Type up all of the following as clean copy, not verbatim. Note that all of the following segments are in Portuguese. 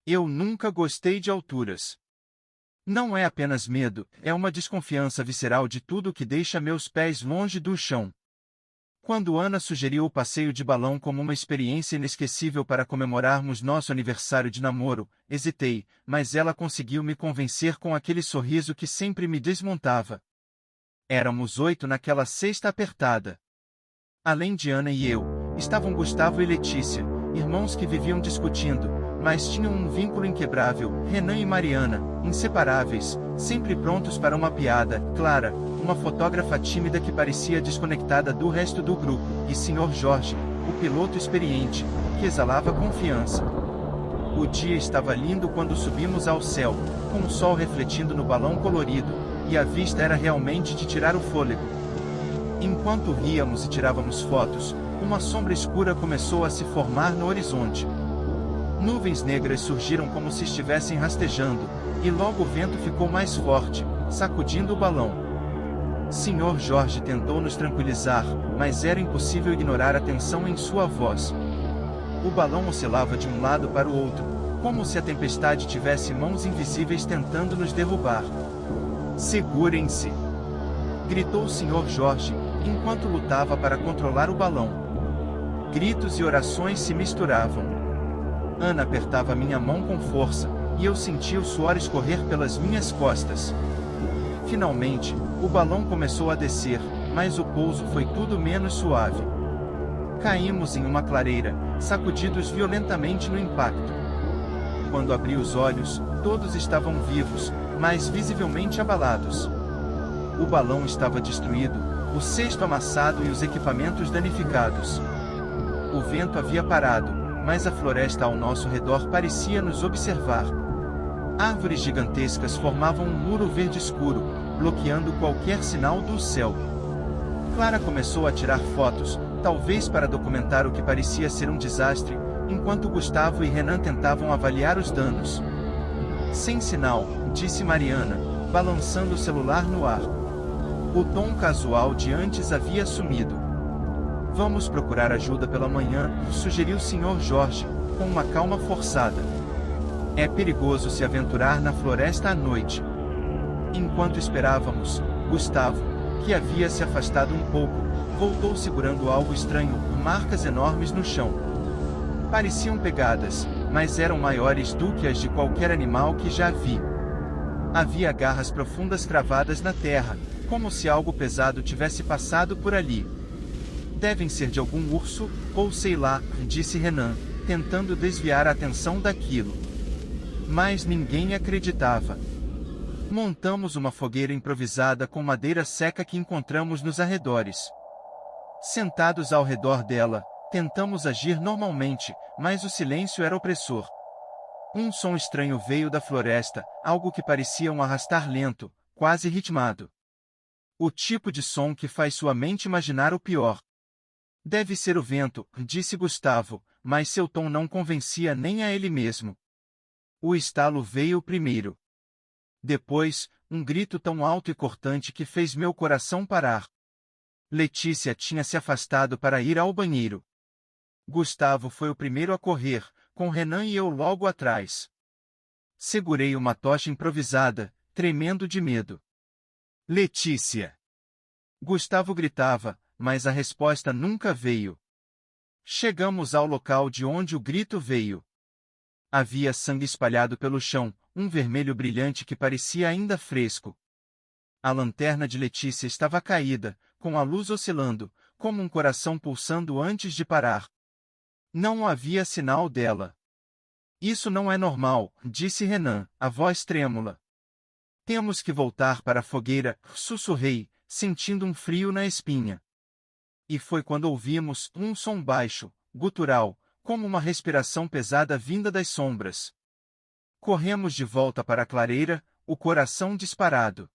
Eu nunca gostei de alturas. Não é apenas medo, é uma desconfiança visceral de tudo que deixa meus pés longe do chão. Quando Ana sugeriu o passeio de balão como uma experiência inesquecível para comemorarmos nosso aniversário de namoro, hesitei, mas ela conseguiu me convencer com aquele sorriso que sempre me desmontava. Éramos 8 naquela cesta apertada. Além de Ana e eu, estavam Gustavo e Letícia, irmãos que viviam discutindo, mas tinham um vínculo inquebrável, Renan e Mariana, inseparáveis, sempre prontos para uma piada, Clara, uma fotógrafa tímida que parecia desconectada do resto do grupo, e Sr. Jorge, o piloto experiente, que exalava confiança. O dia estava lindo quando subimos ao céu, com o sol refletindo no balão colorido, e a vista era realmente de tirar o fôlego. Enquanto ríamos e tirávamos fotos, uma sombra escura começou a se formar no horizonte. Nuvens negras surgiram como se estivessem rastejando, e logo o vento ficou mais forte, sacudindo o balão. Sr. Jorge tentou nos tranquilizar, mas era impossível ignorar a tensão em sua voz. O balão oscilava de um lado para o outro, como se a tempestade tivesse mãos invisíveis tentando nos derrubar. "Segurem-se!" gritou o Sr. Jorge, enquanto lutava para controlar o balão. Gritos e orações se misturavam. Ana apertava minha mão com força, e eu sentia o suor escorrer pelas minhas costas. Finalmente, o balão começou a descer, mas o pouso foi tudo menos suave. Caímos em uma clareira, sacudidos violentamente no impacto. Quando abri os olhos, todos estavam vivos, mas visivelmente abalados. O balão estava destruído, o cesto amassado e os equipamentos danificados. O vento havia parado, mas a floresta ao nosso redor parecia nos observar. Árvores gigantescas formavam um muro verde escuro, bloqueando qualquer sinal do céu. Clara começou a tirar fotos, talvez para documentar o que parecia ser um desastre, enquanto Gustavo e Renan tentavam avaliar os danos. "Sem sinal", disse Mariana, balançando o celular no ar. O tom casual de antes havia sumido. "Vamos procurar ajuda pela manhã", sugeriu o Sr. Jorge, com uma calma forçada. "É perigoso se aventurar na floresta à noite." Enquanto esperávamos, Gustavo, que havia se afastado um pouco, voltou segurando algo estranho, marcas enormes no chão. Pareciam pegadas, mas eram maiores do que as de qualquer animal que já vi. Havia garras profundas cravadas na terra, como se algo pesado tivesse passado por ali. "Devem ser de algum urso, ou sei lá", disse Renan, tentando desviar a atenção daquilo. Mas ninguém acreditava. Montamos uma fogueira improvisada com madeira seca que encontramos nos arredores. Sentados ao redor dela, tentamos agir normalmente, mas o silêncio era opressor. Um som estranho veio da floresta, algo que parecia um arrastar lento, quase ritmado. O tipo de som que faz sua mente imaginar o pior. "Deve ser o vento", disse Gustavo, mas seu tom não convencia nem a ele mesmo. O estalo veio primeiro. Depois, um grito tão alto e cortante que fez meu coração parar. Letícia tinha se afastado para ir ao banheiro. Gustavo foi o primeiro a correr, com Renan e eu logo atrás. Segurei uma tocha improvisada, tremendo de medo. "Letícia!" Gustavo gritava, mas a resposta nunca veio. Chegamos ao local de onde o grito veio. Havia sangue espalhado pelo chão, um vermelho brilhante que parecia ainda fresco. A lanterna de Letícia estava caída, com a luz oscilando, como um coração pulsando antes de parar. Não havia sinal dela. "Isso não é normal", disse Renan, a voz trêmula. "Temos que voltar para a fogueira", sussurrei, sentindo um frio na espinha. E foi quando ouvimos um som baixo, gutural, como uma respiração pesada vinda das sombras. Corremos de volta para a clareira, o coração disparado.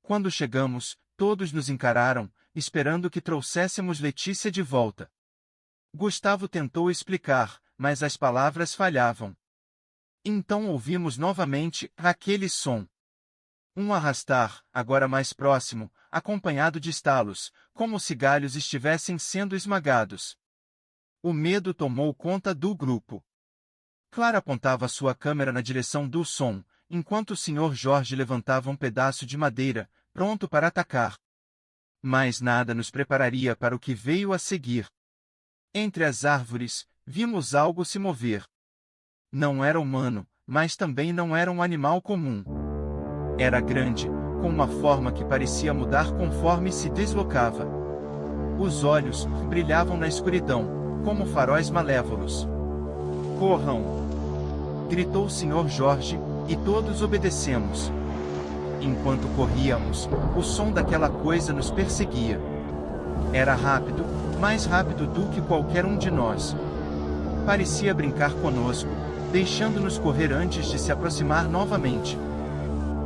Quando chegamos, todos nos encararam, esperando que trouxéssemos Letícia de volta. Gustavo tentou explicar, mas as palavras falhavam. Então ouvimos novamente aquele som. Um arrastar, agora mais próximo, acompanhado de estalos, como se galhos estivessem sendo esmagados. O medo tomou conta do grupo. Clara apontava sua câmera na direção do som, enquanto o Sr. Jorge levantava um pedaço de madeira, pronto para atacar. Mas nada nos prepararia para o que veio a seguir. Entre as árvores, vimos algo se mover. Não era humano, mas também não era um animal comum. Era grande, com uma forma que parecia mudar conforme se deslocava. Os olhos brilhavam na escuridão, como faróis malévolos. "Corram!" gritou o Sr. Jorge, e todos obedecemos. Enquanto corríamos, o som daquela coisa nos perseguia. Era rápido, mais rápido do que qualquer um de nós. Parecia brincar conosco, deixando-nos correr antes de se aproximar novamente.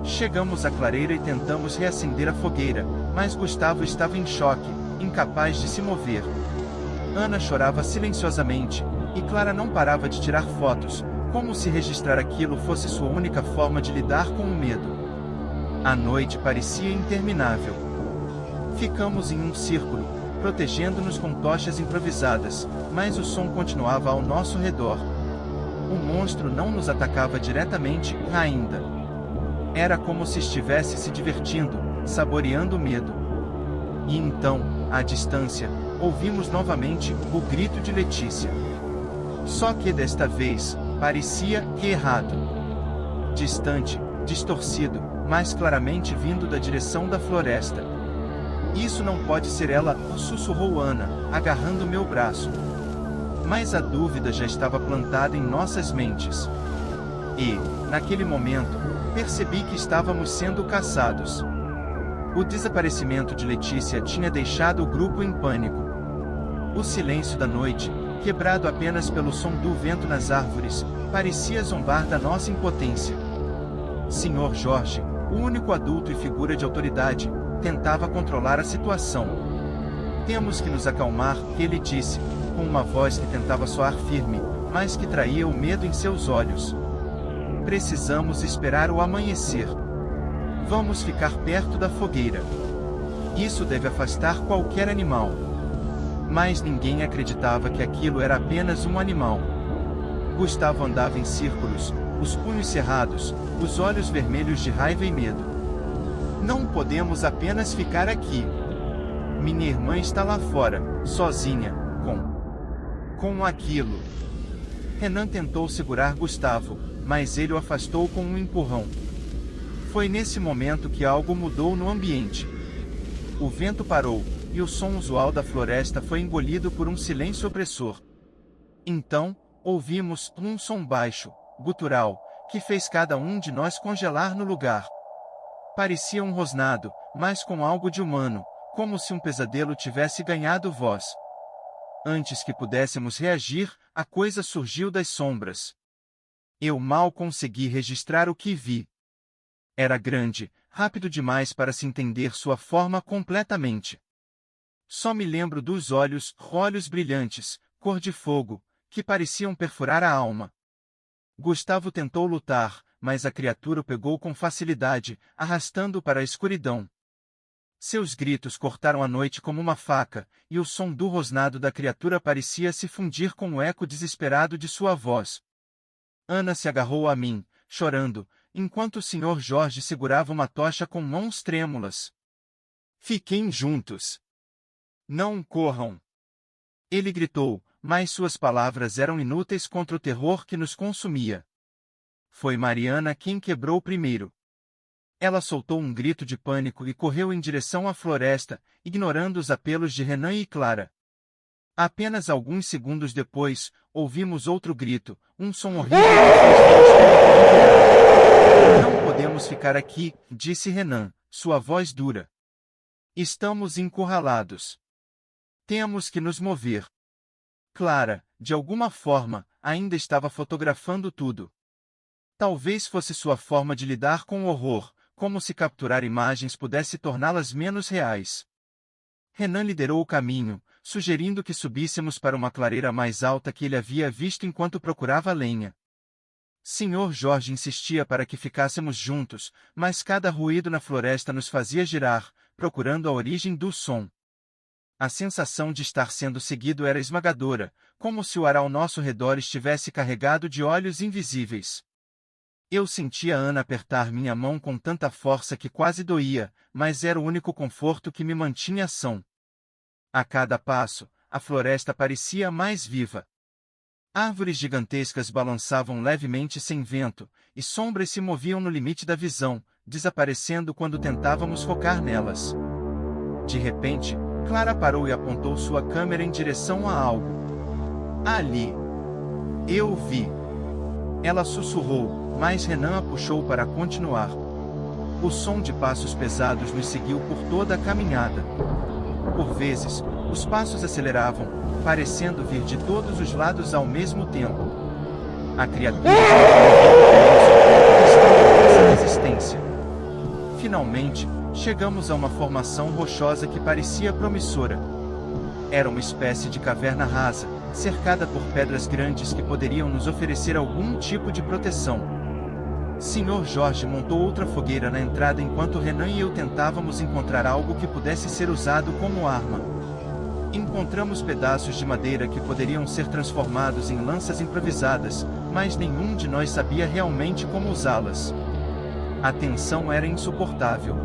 Chegamos à clareira e tentamos reacender a fogueira, mas Gustavo estava em choque, incapaz de se mover. Ana chorava silenciosamente, e Clara não parava de tirar fotos, como se registrar aquilo fosse sua única forma de lidar com o medo. A noite parecia interminável. Ficamos em um círculo, protegendo-nos com tochas improvisadas, mas o som continuava ao nosso redor. O monstro não nos atacava diretamente, ainda. Era como se estivesse se divertindo, saboreando o medo. E então, à distância, ouvimos novamente o grito de Letícia. Só que desta vez, parecia errado. Distante, distorcido, mas claramente vindo da direção da floresta. "Isso não pode ser ela", sussurrou Ana, agarrando meu braço. Mas a dúvida já estava plantada em nossas mentes. E, naquele momento, percebi que estávamos sendo caçados. O desaparecimento de Letícia tinha deixado o grupo em pânico. O silêncio da noite, quebrado apenas pelo som do vento nas árvores, parecia zombar da nossa impotência. Sr. Jorge, o único adulto e figura de autoridade, tentava controlar a situação. "Temos que nos acalmar", ele disse, com uma voz que tentava soar firme, mas que traía o medo em seus olhos. "Precisamos esperar o amanhecer. Vamos ficar perto da fogueira. Isso deve afastar qualquer animal." Mas ninguém acreditava que aquilo era apenas um animal. Gustavo andava em círculos, os punhos cerrados, os olhos vermelhos de raiva e medo. "Não podemos apenas ficar aqui. Minha irmã está lá fora, sozinha, com aquilo." Renan tentou segurar Gustavo, mas ele o afastou com um empurrão. Foi nesse momento que algo mudou no ambiente. O vento parou, e o som usual da floresta foi engolido por um silêncio opressor. Então, ouvimos um som baixo, gutural, que fez cada um de nós congelar no lugar. Parecia um rosnado, mas com algo de humano, como se um pesadelo tivesse ganhado voz. Antes que pudéssemos reagir, a coisa surgiu das sombras. Eu mal consegui registrar o que vi. Era grande, rápido demais para se entender sua forma completamente. Só me lembro dos olhos brilhantes, cor de fogo, que pareciam perfurar a alma. Gustavo tentou lutar, mas a criatura o pegou com facilidade, arrastando-o para a escuridão. Seus gritos cortaram a noite como uma faca, e o som do rosnado da criatura parecia se fundir com o eco desesperado de sua voz. Ana se agarrou a mim, chorando, enquanto o Sr. Jorge segurava uma tocha com mãos trêmulas. "Fiquem juntos. Não corram!" Ele gritou, mas suas palavras eram inúteis contra o terror que nos consumia. Foi Mariana quem quebrou primeiro. Ela soltou um grito de pânico e correu em direção à floresta, ignorando os apelos de Renan e Clara. Apenas alguns segundos depois, ouvimos outro grito, um som horrível que "Não podemos ficar aqui", disse Renan, sua voz dura. "Estamos encurralados. Temos que nos mover." Clara, de alguma forma, ainda estava fotografando tudo. Talvez fosse sua forma de lidar com o horror, como se capturar imagens pudesse torná-las menos reais. Renan liderou o caminho, sugerindo que subíssemos para uma clareira mais alta que ele havia visto enquanto procurava lenha. Sr. Jorge insistia para que ficássemos juntos, mas cada ruído na floresta nos fazia girar, procurando a origem do som. A sensação de estar sendo seguido era esmagadora, como se o ar ao nosso redor estivesse carregado de olhos invisíveis. Eu sentia Ana apertar minha mão com tanta força que quase doía, mas era o único conforto que me mantinha são. A cada passo, a floresta parecia mais viva. Árvores gigantescas balançavam levemente sem vento, e sombras se moviam no limite da visão, desaparecendo quando tentávamos focar nelas. De repente, Clara parou e apontou sua câmera em direção a algo. Ali! Eu vi! Ela sussurrou, mas Renan a puxou para continuar. O som de passos pesados nos seguiu por toda a caminhada. Por vezes, os passos aceleravam, parecendo vir de todos os lados ao mesmo tempo. A criatura essa resistência. Finalmente, chegamos a uma formação rochosa que parecia promissora. Era uma espécie de caverna rasa, cercada por pedras grandes que poderiam nos oferecer algum tipo de proteção. Sr. Jorge montou outra fogueira na entrada enquanto Renan e eu tentávamos encontrar algo que pudesse ser usado como arma. Encontramos pedaços de madeira que poderiam ser transformados em lanças improvisadas, mas nenhum de nós sabia realmente como usá-las. A tensão era insuportável.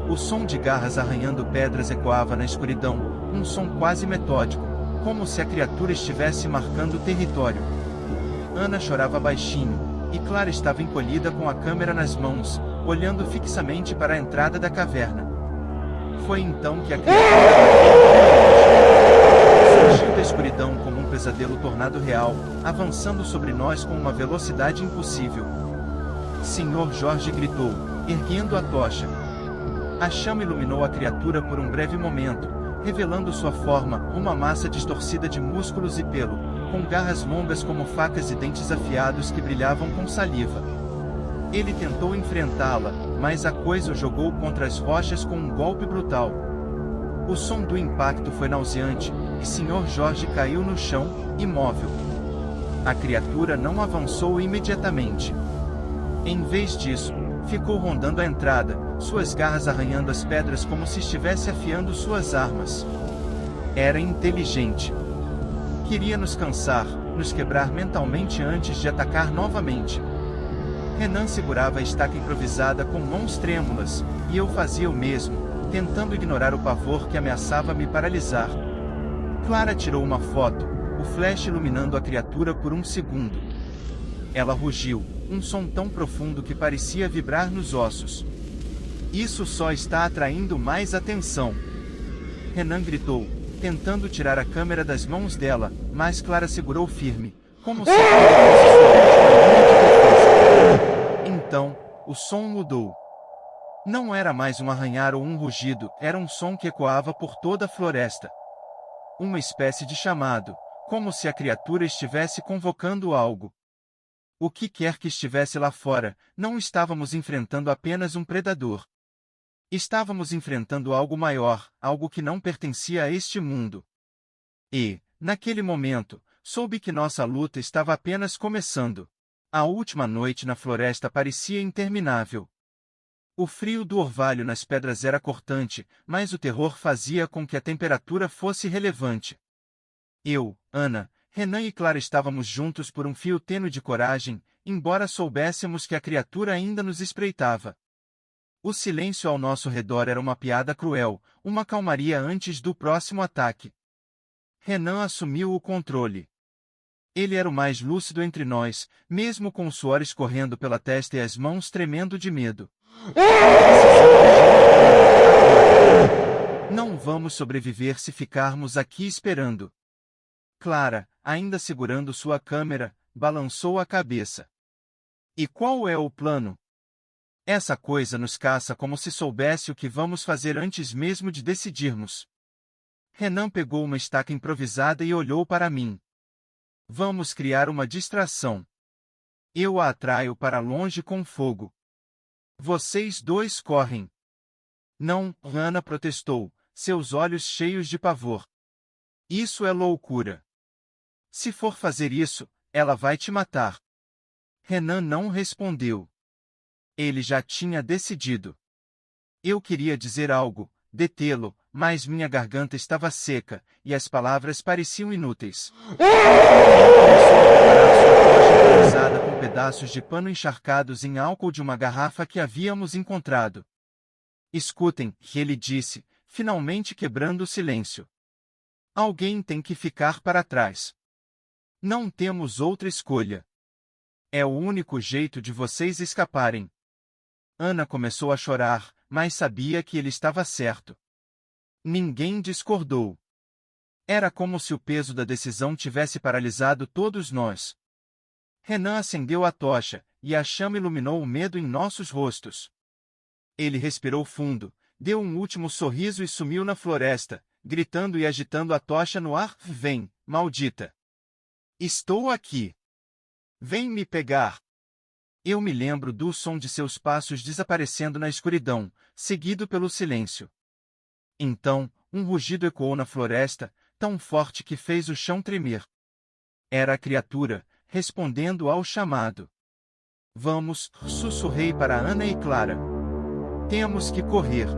O som de garras arranhando pedras ecoava na escuridão, um som quase metódico, como se a criatura estivesse marcando território. Ana chorava baixinho, e Clara estava encolhida com a câmera nas mãos, olhando fixamente para a entrada da caverna. Foi então que a criatura surgiu da escuridão como um pesadelo tornado real, avançando sobre nós com uma velocidade impossível. Sr. Jorge gritou, erguendo a tocha. A chama iluminou a criatura por um breve momento, revelando sua forma, uma massa distorcida de músculos e pelo, com garras longas como facas e dentes afiados que brilhavam com saliva. Ele tentou enfrentá-la, mas a coisa o jogou contra as rochas com um golpe brutal. O som do impacto foi nauseante, e Sr. Jorge caiu no chão, imóvel. A criatura não avançou imediatamente. Em vez disso, ficou rondando a entrada, suas garras arranhando as pedras como se estivesse afiando suas armas. Era inteligente. Queria nos cansar, nos quebrar mentalmente antes de atacar novamente. Renan segurava a estaca improvisada com mãos trêmulas, e eu fazia o mesmo, tentando ignorar o pavor que ameaçava me paralisar. Clara tirou uma foto, o flash iluminando a criatura por um segundo. Ela rugiu, um som tão profundo que parecia vibrar nos ossos. Isso só está atraindo mais atenção. Renan gritou, tentando tirar a câmera das mãos dela, mas Clara segurou firme, como se fosse sua linha de defesa. Então, o som mudou. Não era mais um arranhar ou um rugido, era um som que ecoava por toda a floresta. Uma espécie de chamado, como se a criatura estivesse convocando algo. O que quer que estivesse lá fora, não estávamos enfrentando apenas um predador. Estávamos enfrentando algo maior, algo que não pertencia a este mundo. E, naquele momento, soube que nossa luta estava apenas começando. A última noite na floresta parecia interminável. O frio do orvalho nas pedras era cortante, mas o terror fazia com que a temperatura fosse relevante. Eu, Ana, Renan e Clara estávamos juntos por um fio tênue de coragem, embora soubéssemos que a criatura ainda nos espreitava. O silêncio ao nosso redor era uma piada cruel, uma calmaria antes do próximo ataque. Renan assumiu o controle. Ele era o mais lúcido entre nós, mesmo com o suor escorrendo pela testa e as mãos tremendo de medo. Não vamos sobreviver se ficarmos aqui esperando. Clara, ainda segurando sua câmera, balançou a cabeça. E qual é o plano? Essa coisa nos caça como se soubesse o que vamos fazer antes mesmo de decidirmos. Renan pegou uma estaca improvisada e olhou para mim. Vamos criar uma distração. Eu a atraio para longe com fogo. Vocês dois correm. Não, Ana protestou, seus olhos cheios de pavor. Isso é loucura. Se for fazer isso, ela vai te matar. Renan não respondeu. Ele já tinha decidido. Eu queria dizer algo, detê-lo, mas minha garganta estava seca, e as palavras pareciam inúteis. Usada com pedaços de pano encharcados em álcool de uma garrafa que havíamos encontrado. Escutem, ele disse, finalmente quebrando o silêncio. Alguém tem que ficar para trás. Não temos outra escolha. É o único jeito de vocês escaparem. Ana começou a chorar, mas sabia que ele estava certo. Ninguém discordou. Era como se o peso da decisão tivesse paralisado todos nós. Renan acendeu a tocha, e a chama iluminou o medo em nossos rostos. Ele respirou fundo, deu um último sorriso e sumiu na floresta, gritando e agitando a tocha no ar. Vem, maldita! Estou aqui! Vem me pegar! Eu me lembro do som de seus passos desaparecendo na escuridão, seguido pelo silêncio. Então, um rugido ecoou na floresta, tão forte que fez o chão tremer. Era a criatura, respondendo ao chamado. Vamos, sussurrei para Ana e Clara. Temos que correr.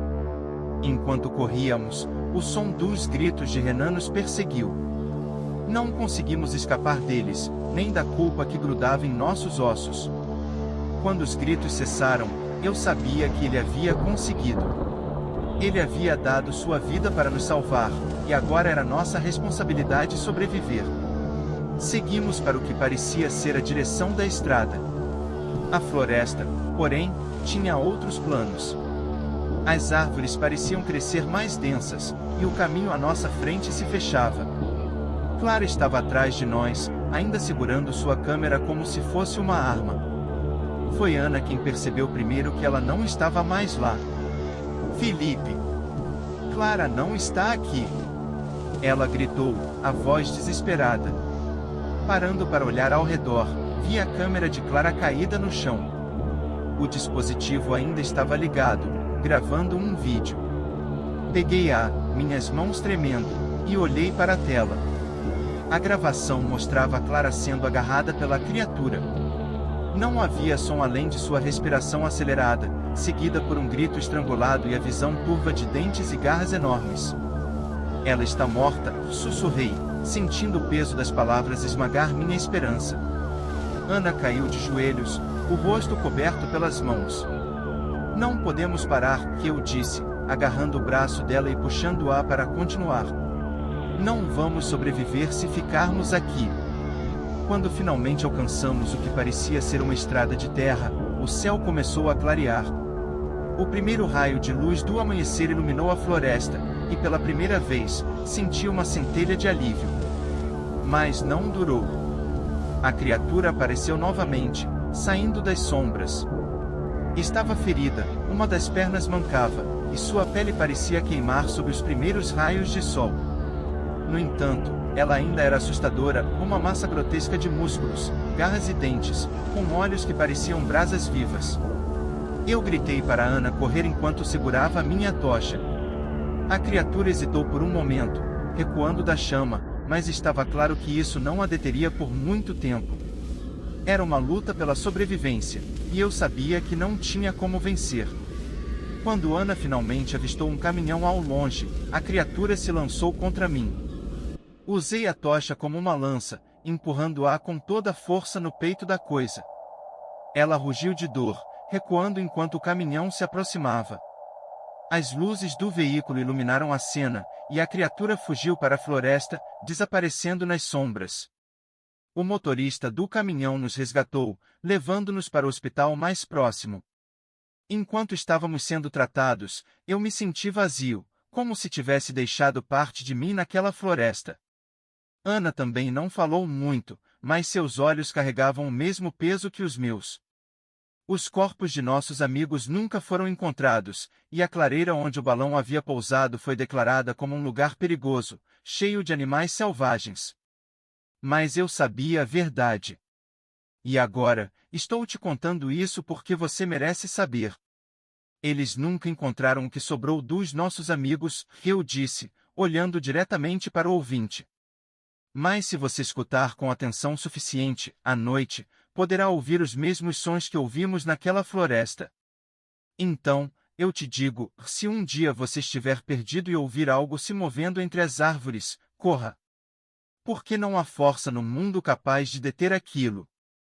Enquanto corríamos, o som dos gritos de Renan nos perseguiu. Não conseguimos escapar deles, nem da culpa que grudava em nossos ossos. Quando os gritos cessaram, eu sabia que ele havia conseguido. Ele havia dado sua vida para nos salvar, e agora era nossa responsabilidade sobreviver. Seguimos para o que parecia ser a direção da estrada. A floresta, porém, tinha outros planos. As árvores pareciam crescer mais densas, e o caminho à nossa frente se fechava. Clara estava atrás de nós, ainda segurando sua câmera como se fosse uma arma. Foi Ana quem percebeu primeiro que ela não estava mais lá. Felipe! Clara não está aqui! Ela gritou, a voz desesperada. Parando para olhar ao redor, vi a câmera de Clara caída no chão. O dispositivo ainda estava ligado, gravando um vídeo. Peguei minhas mãos tremendo, e olhei para a tela. A gravação mostrava Clara sendo agarrada pela criatura. Não havia som além de sua respiração acelerada, seguida por um grito estrangulado e a visão turva de dentes e garras enormes. Ela está morta, sussurrei, sentindo o peso das palavras esmagar minha esperança. Ana caiu de joelhos, o rosto coberto pelas mãos. Não podemos parar, eu disse, agarrando o braço dela e puxando-a para continuar. Não vamos sobreviver se ficarmos aqui. Quando finalmente alcançamos o que parecia ser uma estrada de terra, o céu começou a clarear. O primeiro raio de luz do amanhecer iluminou a floresta, e pela primeira vez, senti uma centelha de alívio. Mas não durou. A criatura apareceu novamente, saindo das sombras. Estava ferida, uma das pernas mancava, e sua pele parecia queimar sob os primeiros raios de sol. No entanto, ela ainda era assustadora, uma massa grotesca de músculos, garras e dentes, com olhos que pareciam brasas vivas. Eu gritei para Ana correr enquanto segurava a minha tocha. A criatura hesitou por um momento, recuando da chama, mas estava claro que isso não a deteria por muito tempo. Era uma luta pela sobrevivência, e eu sabia que não tinha como vencer. Quando Ana finalmente avistou um caminhão ao longe, a criatura se lançou contra mim. Usei a tocha como uma lança, empurrando-a com toda a força no peito da coisa. Ela rugiu de dor, recuando enquanto o caminhão se aproximava. As luzes do veículo iluminaram a cena, e a criatura fugiu para a floresta, desaparecendo nas sombras. O motorista do caminhão nos resgatou, levando-nos para o hospital mais próximo. Enquanto estávamos sendo tratados, eu me senti vazio, como se tivesse deixado parte de mim naquela floresta. Ana também não falou muito, mas seus olhos carregavam o mesmo peso que os meus. Os corpos de nossos amigos nunca foram encontrados, e a clareira onde o balão havia pousado foi declarada como um lugar perigoso, cheio de animais selvagens. Mas eu sabia a verdade. E agora, estou te contando isso porque você merece saber. Eles nunca encontraram o que sobrou dos nossos amigos, eu disse, olhando diretamente para o ouvinte. Mas se você escutar com atenção suficiente, à noite, poderá ouvir os mesmos sons que ouvimos naquela floresta. Então, eu te digo, se um dia você estiver perdido e ouvir algo se movendo entre as árvores, corra. Porque não há força no mundo capaz de deter aquilo.